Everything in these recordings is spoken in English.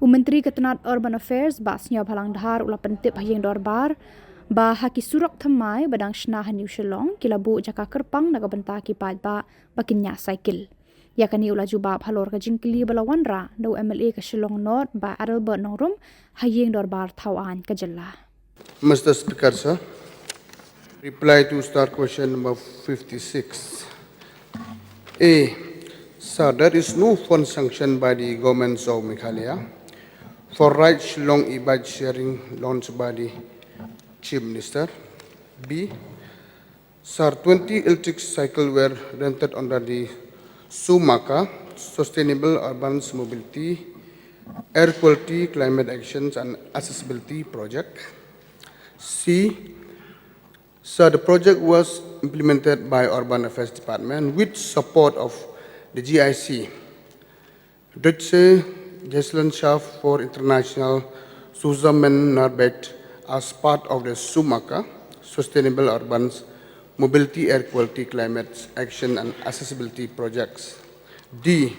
Menteri Ketenat Urban Affairs Basnya Bhalang Dhar ula pentip hayeng dorbar ba haki Surok Thymmai badang shnah New Shillong kilabu Jaka kerpang naga benta ki ba bakinya cycle. Yakani ula juba bhalor ka jingkili balawanra do MLA ka Shillong North ba Adalbert Nongrum hayeng dorbar thawan ka jalla. Mr. Speaker, sir, reply to start question number 56. A. Sir, there is no fund sanctioned by the government of Meghalaya for right Shillong e-bike sharing launched by the Chief Minister. B. Sir, 20 electric cycles were rented under the SUMACA, Sustainable Urban Mobility, Air Quality, Climate Actions and Accessibility Project. C. Sir, the project was implemented by Urban Affairs Department with support of the GIC, Deutsche Gesellschaft for International Zusammenarbeit, as part of the SUMACA, Sustainable Urban Mobility, Air Quality, Climate Action and Accessibility Projects. D.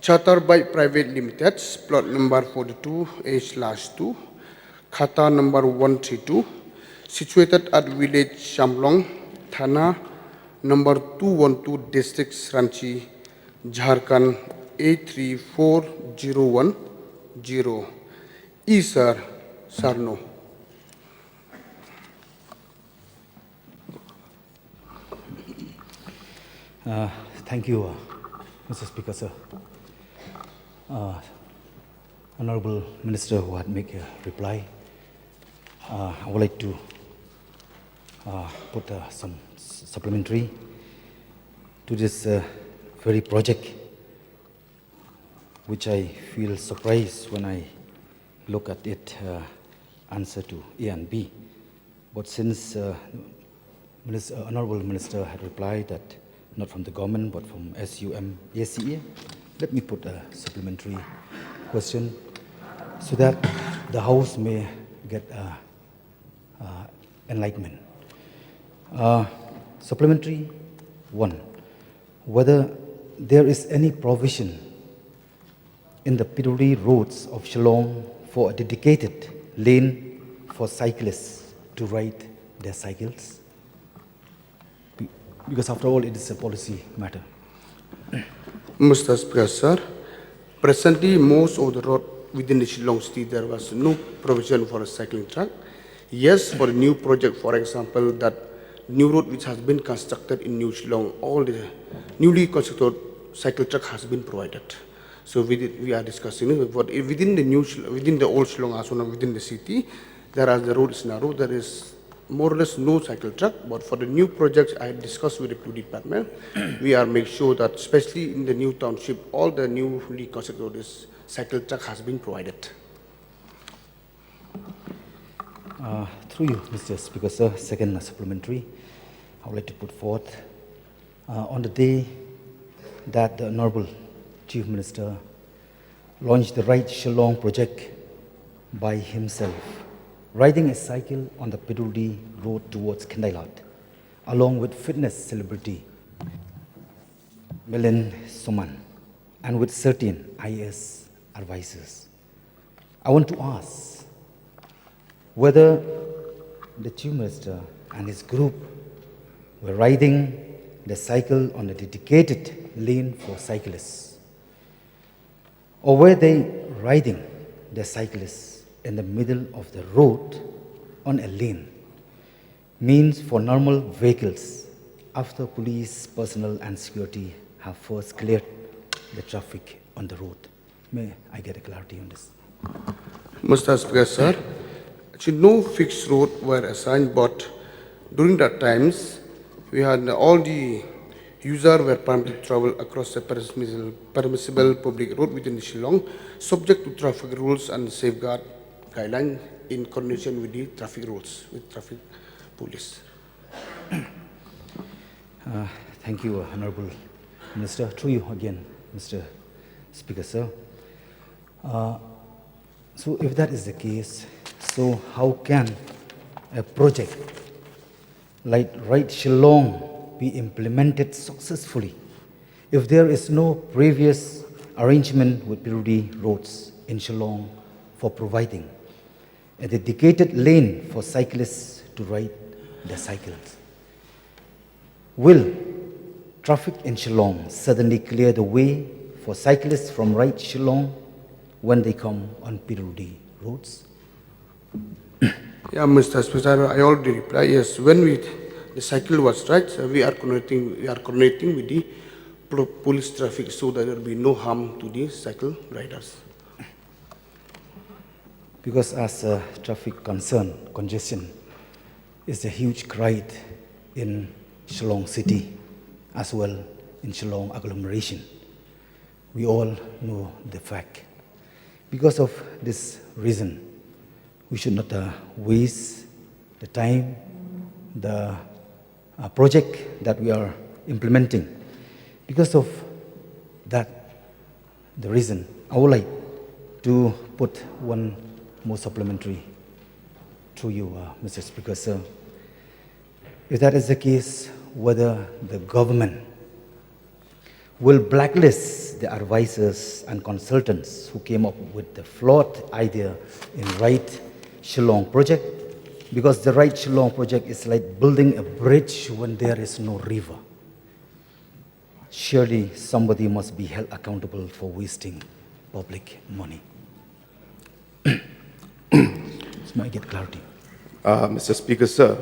Charter by Private Limited, plot number 42A/2, Khata number 132, situated at village Shamlong, Thana number 212, district Ranchi, Jharkhand A34010. E, sir. Sir, no. Thank you, Mr. Speaker, sir. Honorable Minister who had made a reply, I would like to put some supplementary to this very project, which I feel surprised when I look at it answer to A and B. But since Honorable Minister had replied that not from the government but from SUMACA, let me put a supplementary question so that the House may get enlightenment. Supplementary 1. Whether there is any provision in the Piduri roads of Shillong for a dedicated lane for cyclists to ride their cycles? Because after all, it is a policy matter. Mr. Speaker, sir, presently most of the road within the Shillong city there was no provision for a cycling track. Yes, for the new project, for example, that new road which has been constructed in New Shillong, all the newly constructed cycle track has been provided. So we are discussing it. But within the old Shillong, as well as within the city, there are the roads narrow. There is more or less no cycle track. But for the new projects, I discussed with the two department. We are make sure that, especially in the new township, all the newly constructed roads, cycle track has been provided. Through you, Mr. Speaker, sir, second supplementary, I would like to put forth on the day that the Honorable Chief Minister launched the Right Shillong project by himself, riding a cycle on the Piduri road towards Kendailat, along with fitness celebrity Milan Soman, and with certain IAS advisors. I want to ask whether the Chief Minister and his group were riding the cycle on a dedicated lane for cyclists, or were they riding the cyclists in the middle of the road on a lane, means for normal vehicles, after police personnel and security have first cleared the traffic on the road? May I get a clarity on this? Mr. Speaker, sir, actually no fixed road were assigned, but during that times, we had all the users were permitted to travel across the permissible public road within the Shillong, subject to traffic rules and safeguard guidelines in coordination with the traffic rules, with traffic police. Thank you, Honorable Minister. Through you again, Mr. Speaker, sir. So if that is the case, so how can a project like Right Shillong be implemented successfully if there is no previous arrangement with Piduri roads in Shillong for providing a dedicated lane for cyclists to ride their cycles. Will traffic in Shillong suddenly clear the way for cyclists from right Shillong when they come on Pirudi roads? Yeah, Mr. Speaker, I already replied. Yes, when the cycle was right, we are coordinating with the police traffic so that there will be no harm to the cycle riders. Because as a traffic concern, congestion is a huge crowd in Shillong city as well in Shillong agglomeration. We all know the fact. Because of this reason, we should not waste the time, the project that we are implementing. Because of that, the reason, I would like to put one more supplementary through you, Mr. Speaker, sir. If that is the case, whether the government will blacklist the advisors and consultants who came up with the flawed idea in Right Shillong project, because the Right Shillong project is like building a bridge when there is no river. Surely somebody must be held accountable for wasting public money. This might get clarity. Mr. Speaker, sir,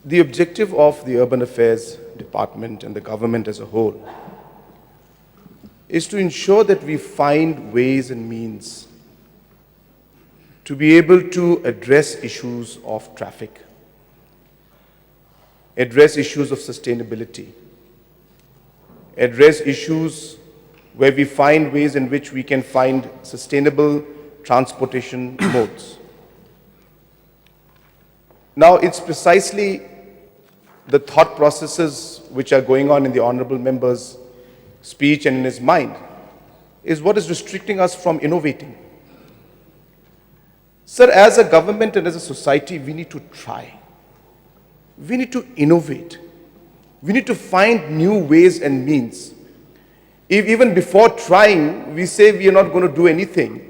the objective of the Urban Affairs Department and the government as a whole is to ensure that we find ways and means to be able to address issues of traffic, address issues of sustainability, address issues where we find ways in which we can find sustainable transportation modes. Now, it's precisely the thought processes which are going on in the honorable member's speech and in his mind is what is restricting us from innovating. Sir, as a government and as a society, we need to try. We need to innovate. We need to find new ways and means. If even before trying, we say we are not going to do anything,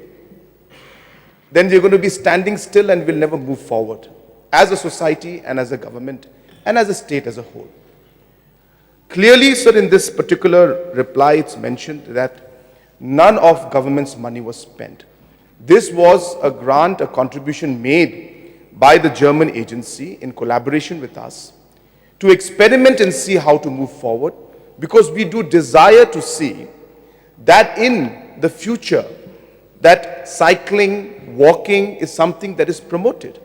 then we're going to be standing still and we'll never move forward as a society and as a government and as a state as a whole. Clearly, sir, in this particular reply, it's mentioned that none of government's money was spent. This was a grant, a contribution made by the German agency in collaboration with us to experiment and see how to move forward, because we do desire to see that in the future, that cycling, walking is something that is promoted.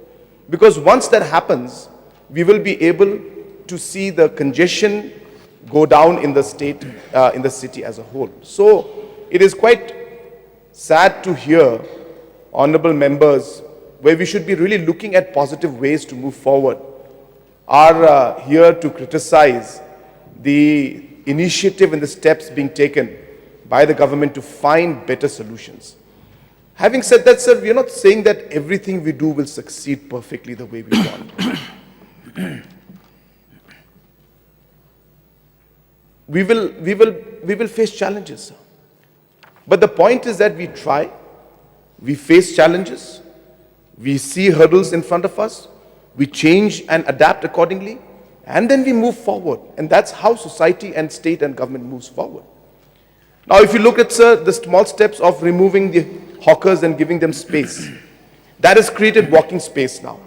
Because once that happens, we will be able to see the congestion go down in the state, in the city as a whole. So it is quite sad to hear honorable members, where we should be really looking at positive ways to move forward, are here to criticize the initiative and the steps being taken by the government to find better solutions. Having said that, sir, we are not saying that everything we do will succeed perfectly the way we want. We will face challenges, sir. But the point is that we try, we face challenges, we see hurdles in front of us, we change and adapt accordingly, and then we move forward. And that's how society and state and government moves forward. Now, if you look at, sir, the small steps of removing the hawkers and giving them space, that has created walking space now.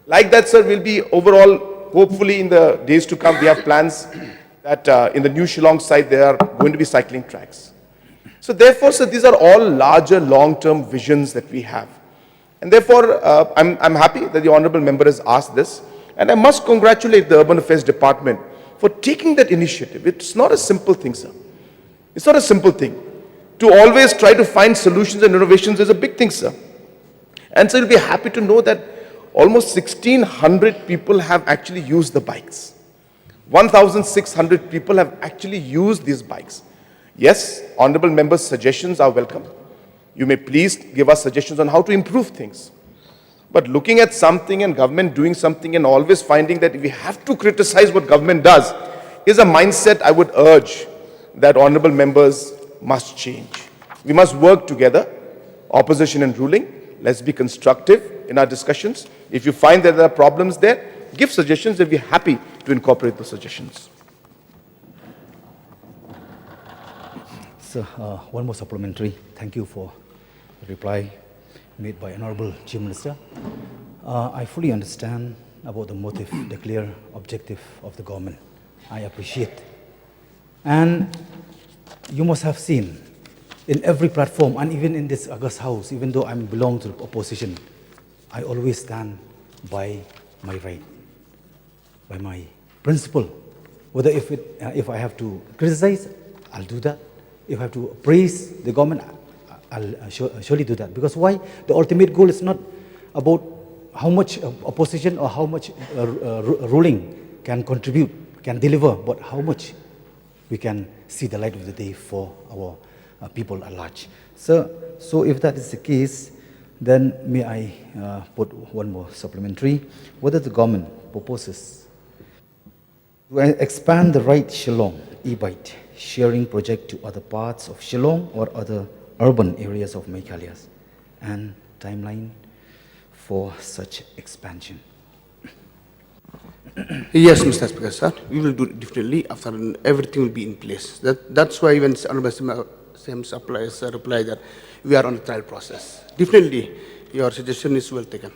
Like that, sir, will be overall, hopefully in the days to come, we have plans that in the new Shillong site, there are going to be cycling tracks. So therefore, sir, these are all larger long-term visions that we have. And therefore, I'm happy that the honorable member has asked this. And I must congratulate the Urban Affairs Department for taking that initiative. It's not a simple thing, sir. It's not a simple thing. To always try to find solutions and innovations is a big thing, sir. And so you'll be happy to know that almost 1,600 people have actually used the bikes. 1,600 people have actually used these bikes. Yes, honorable members' suggestions are welcome. You may please give us suggestions on how to improve things. But looking at something and government doing something and always finding that we have to criticize what government does is a mindset I would urge that honorable members must change. We must work together, opposition and ruling. Let's be constructive in our discussions. If you find that there are problems there, give suggestions and we're happy to incorporate those suggestions. So, one more supplementary. Thank you for the reply made by Honorable Chief Minister. I fully understand about the motive, the clear objective of the government. I appreciate. And you must have seen in every platform, and even in this August House, even though I belong to the opposition, I always stand by my right, by my principle. Whether if I have to criticize, I'll do that. If I have to praise the government, I'll surely do that. Because why? The ultimate goal is not about how much opposition or how much ruling can contribute, can deliver, but how much we can see the light of the day for our people at large. So if that is the case, then may I put one more supplementary. Whether the government proposes to expand the right Shillong e-bike sharing project to other parts of Shillong or other urban areas of Meghalaya, and timeline for such expansion. Yes, Mr. Speaker, sir. We will do it differently after everything will be in place. That's why even Honorable Same supplies reply that we are on a trial process. Definitely, your suggestion is well taken.